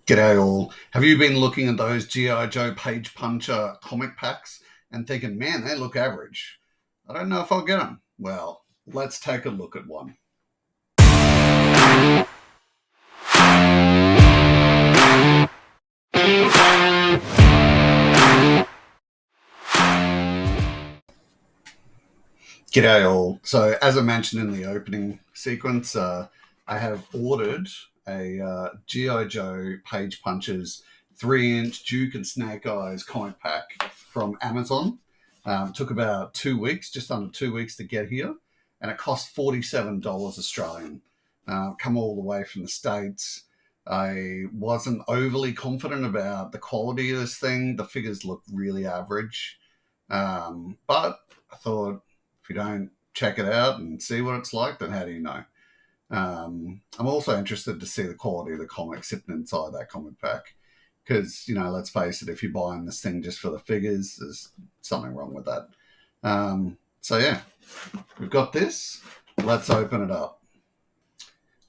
G'day all. Have you been looking at those G.I. Joe Page Puncher comic packs and thinking, man, they look average? I don't know if I'll get them. Well, let's take a look at one. G'day all. So, as I mentioned in the opening sequence, I have ordered a G.I. Joe Page Punchers 3-inch Duke and Snake Eyes comic pack from Amazon. It took about 2 weeks, just under 2 weeks to get here, and it cost $47 Australian. Come all the way from the States. I wasn't overly confident about the quality of this thing. The figures look really average. But I thought, if you don't check it out and see what it's like, then how do you know? I'm also interested to see the quality of the comic sitting inside that comic pack. Because, let's face it, if you're buying this thing just for the figures, there's something wrong with that. So, yeah, we've got this. Let's open it up.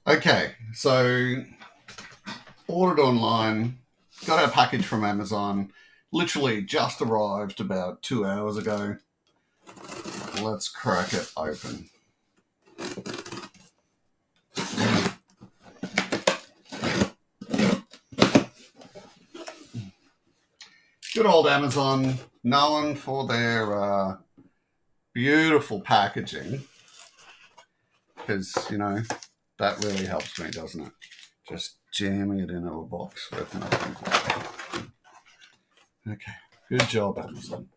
Okay, so ordered online, got our package from Amazon, literally just arrived about 2 hours ago. Let's crack it open. Good old Amazon, known for their beautiful packaging, because, that really helps me, doesn't it? Just jamming it into a box with nothing. Okay, good job, Amazon.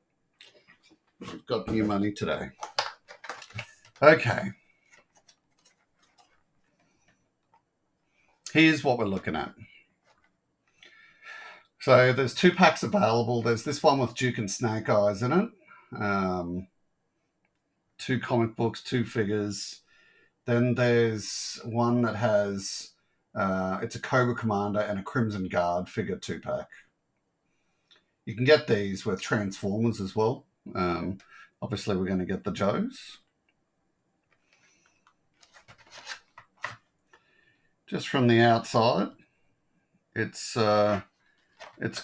We've got new money today. Okay. Here's what we're looking at. So there's 2 packs available. There's this one with Duke and Snake Eyes in it. 2 comic books, 2 figures. Then there's one that has, it's a Cobra Commander and a Crimson Guard figure 2-pack. You can get these with Transformers as well. Obviously, we're going to get the Joes. Just from the outside, it's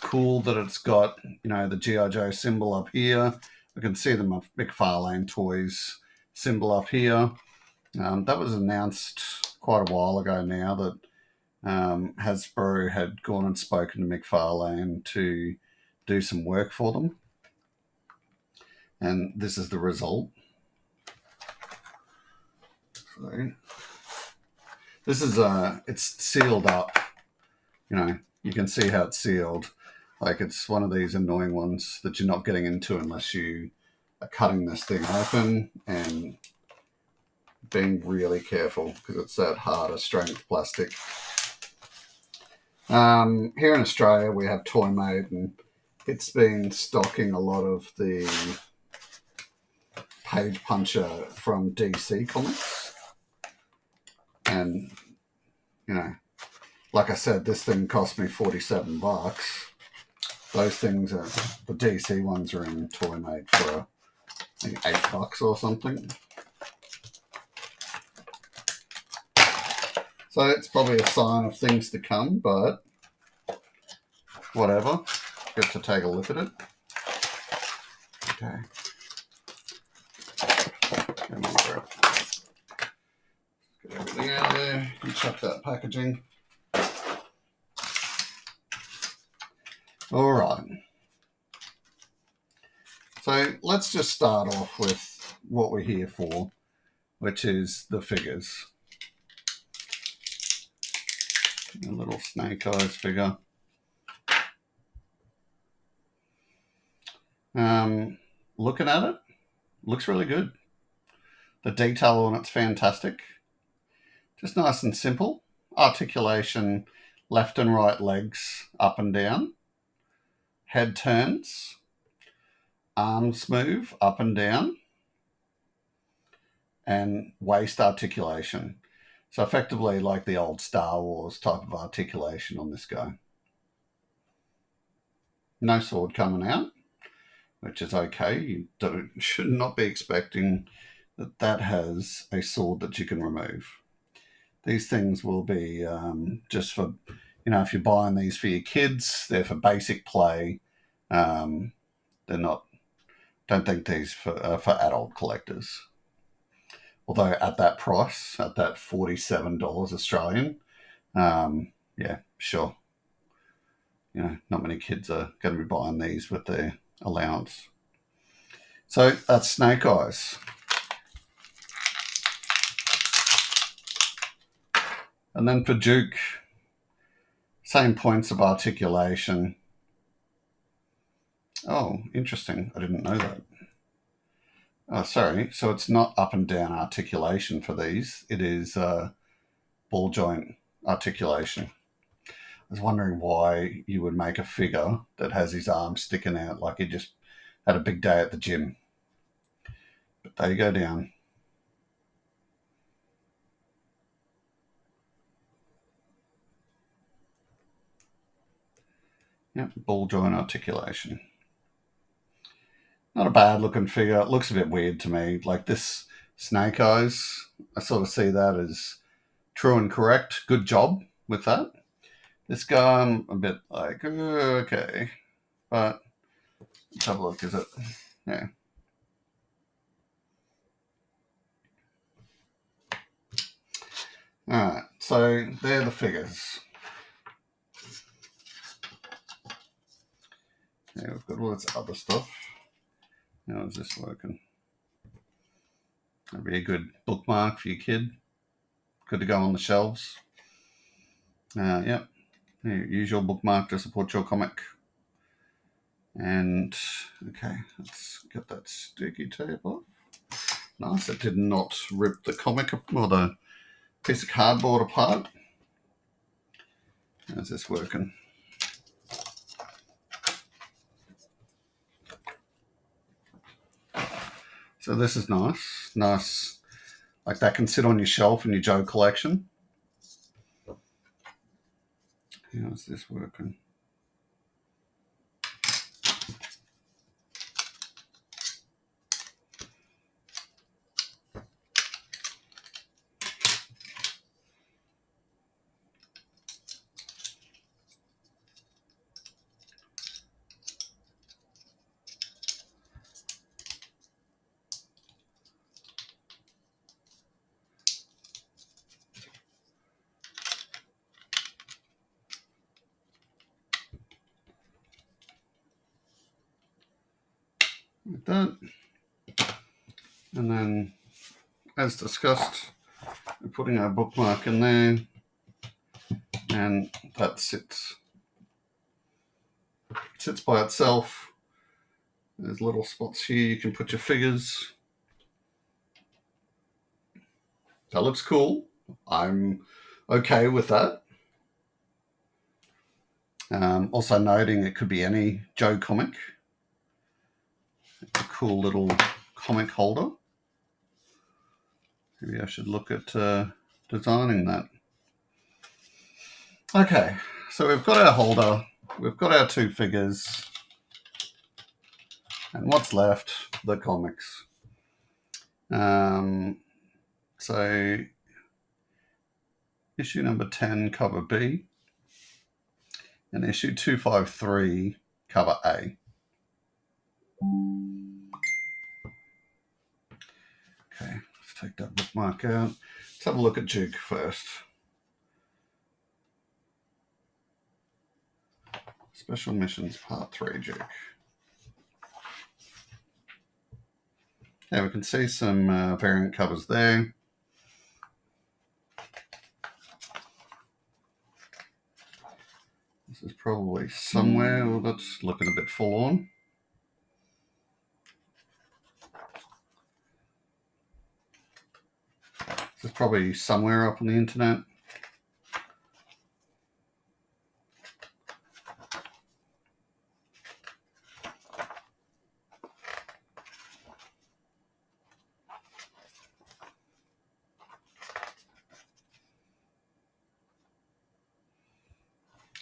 cool that it's got, the G.I. Joe symbol up here. I can see the Macfarlane Toys symbol up here. That was announced quite a while ago now that Hasbro had gone and spoken to Macfarlane to do some work for them. And this is the result. So, this is, it's sealed up. You can see how it's sealed. Like, it's one of these annoying ones that you're not getting into unless you are cutting this thing open and being really careful, because it's that harder strength plastic. Here in Australia, we have Toymate, and it's been stocking a lot of the Page Puncher from DC Comics. And, like I said, this thing cost me $47. Those things are, the DC ones are in Toymate for, I think, $8 or something. So it's probably a sign of things to come, but whatever. Get to take a look at it. Okay. Come on, bro. Get everything out of there and chuck that packaging. All right. So let's just start off with what we're here for, which is the figures. A little Snake Eyes figure. Looking at it, looks really good. The detail on it's fantastic. Just nice and simple. Articulation, left and right legs, up and down. Head turns. Arms move, up and down. And waist articulation. So effectively like the old Star Wars type of articulation on this guy. No sword coming out, which is okay. You should not be expecting that has a sword that you can remove. These things will be just for you know, if you're buying these for your kids, they're for basic play. They're not. Don't think these for adult collectors. Although at that price, at that $47 Australian, yeah, sure. You know, not many kids are going to be buying these with their allowance. So that's Snake Eyes. And then for Duke, same points of articulation. Oh, interesting. I didn't know that. Oh, sorry. So it's not up and down articulation for these. It is ball joint articulation. I was wondering why you would make a figure that has his arms sticking out like he just had a big day at the gym. But they go down. Yep, ball joint articulation. Not a bad looking figure. It looks a bit weird to me. Like this Snake Eyes, I sort of see that as true and correct. Good job with that. This guy, I'm a bit like, okay. But let's have a look. Is it? Yeah. Alright, so they're the figures. Yeah, we've got all this other stuff. How is this working? That'd be a good bookmark for your kid. Good to go on the shelves. Yep. Use your bookmark to support your comic. And, okay, let's get that sticky tape off. Nice, it did not rip the comic or the piece of cardboard apart. How's this working? So this is nice. Nice. Like that can sit on your shelf in your Joe collection. How's this working? Like that. And then, as discussed, we're putting our bookmark in there, and that sits by itself. There's little spots here you can put your figures. That looks cool. I'm okay with that. Also noting it could be any Joe comic. It's a cool little comic holder. Maybe I should look at designing that. Okay, so we've got our holder, we've got our two figures, and what's left? The comics. So issue number 10, cover B, and issue 253, cover A. Okay, let's take that bookmark out. Let's have a look at Duke first. Special Missions Part 3, Duke. Yeah, we can see some variant covers there. This is probably somewhere. Well, that's looking a bit forlorn. This is probably somewhere up on the internet.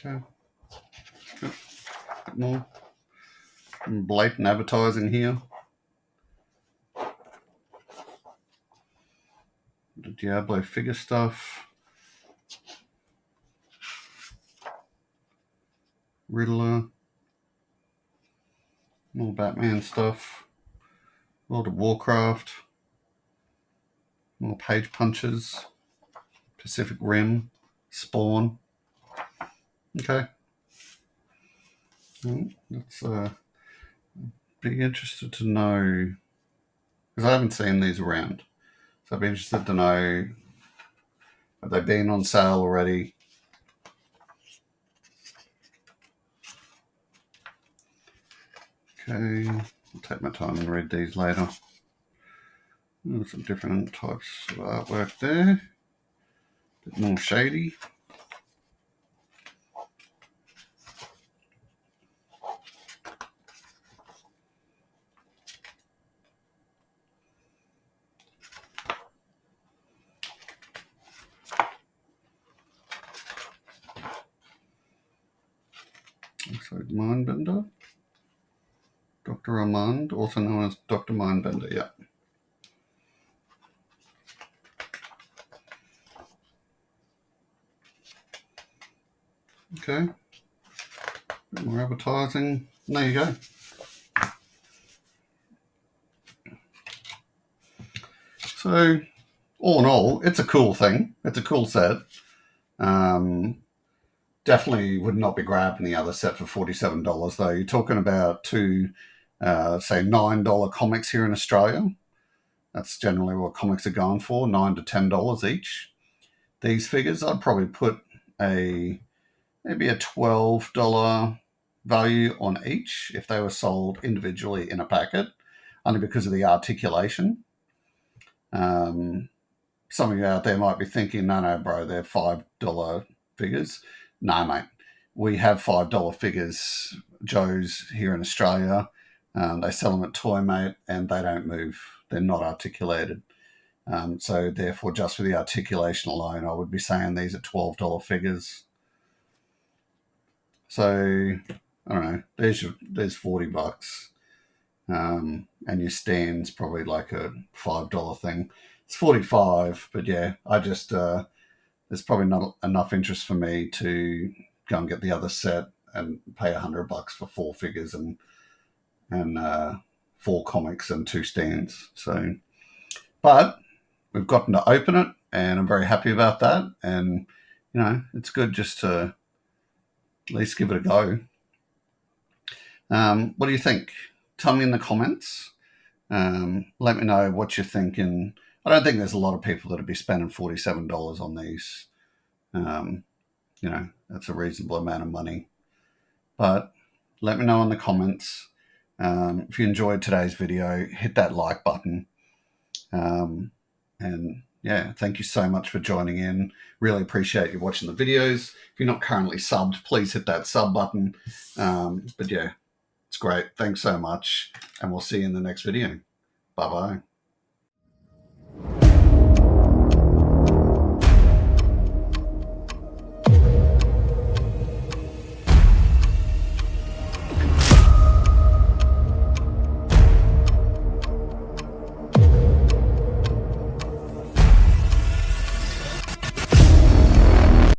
Okay. Yep. Bit more blatant advertising here. The Diablo figure stuff. Riddler. More Batman stuff. World of Warcraft. More Page Punchers. Pacific Rim. Spawn. Okay. That's be interested to know, because I haven't seen these around. So I'd be interested to know, have they been on sale already? Okay, I'll take my time and read these later. Some different types of artwork there. A bit more shady. Looks like Mindbender. Dr. Armand, also known as Dr. Mindbender, yeah. Okay. Bit more advertising. And there you go. So, all in all, it's a cool thing. It's a cool set. Definitely would not be grabbing the other set for $47, though. You're talking about two, say, $9 comics here in Australia. That's generally what comics are going for, $9 to $10 each. These figures, I'd probably put maybe a $12 value on each if they were sold individually in a packet, only because of the articulation. Some of you out there might be thinking, no, bro, they're $5 figures. No, mate. We have $5 figures, Joe's here in Australia. They sell them at Toymate and they don't move. They're not articulated. So therefore, just for the articulation alone, I would be saying these are $12 figures. So, I don't know, there's $40. And your stand's probably like a $5 thing. It's $45, but yeah, I just there's probably not enough interest for me to go and get the other set and pay $100 for 4 figures and 4 comics and 2 stands. So, but we've gotten to open it, and I'm very happy about that. And it's good just to at least give it a go. What do you think? Tell me in the comments. Let me know what you're thinking. I don't think there's a lot of people that would be spending $47 on these. That's a reasonable amount of money. But let me know in the comments. If you enjoyed today's video, hit that like button. And yeah, thank you so much for joining in. Really appreciate you watching the videos. If you're not currently subbed, please hit that sub button. But yeah, it's great. Thanks so much. And we'll see you in the next video. Bye-bye.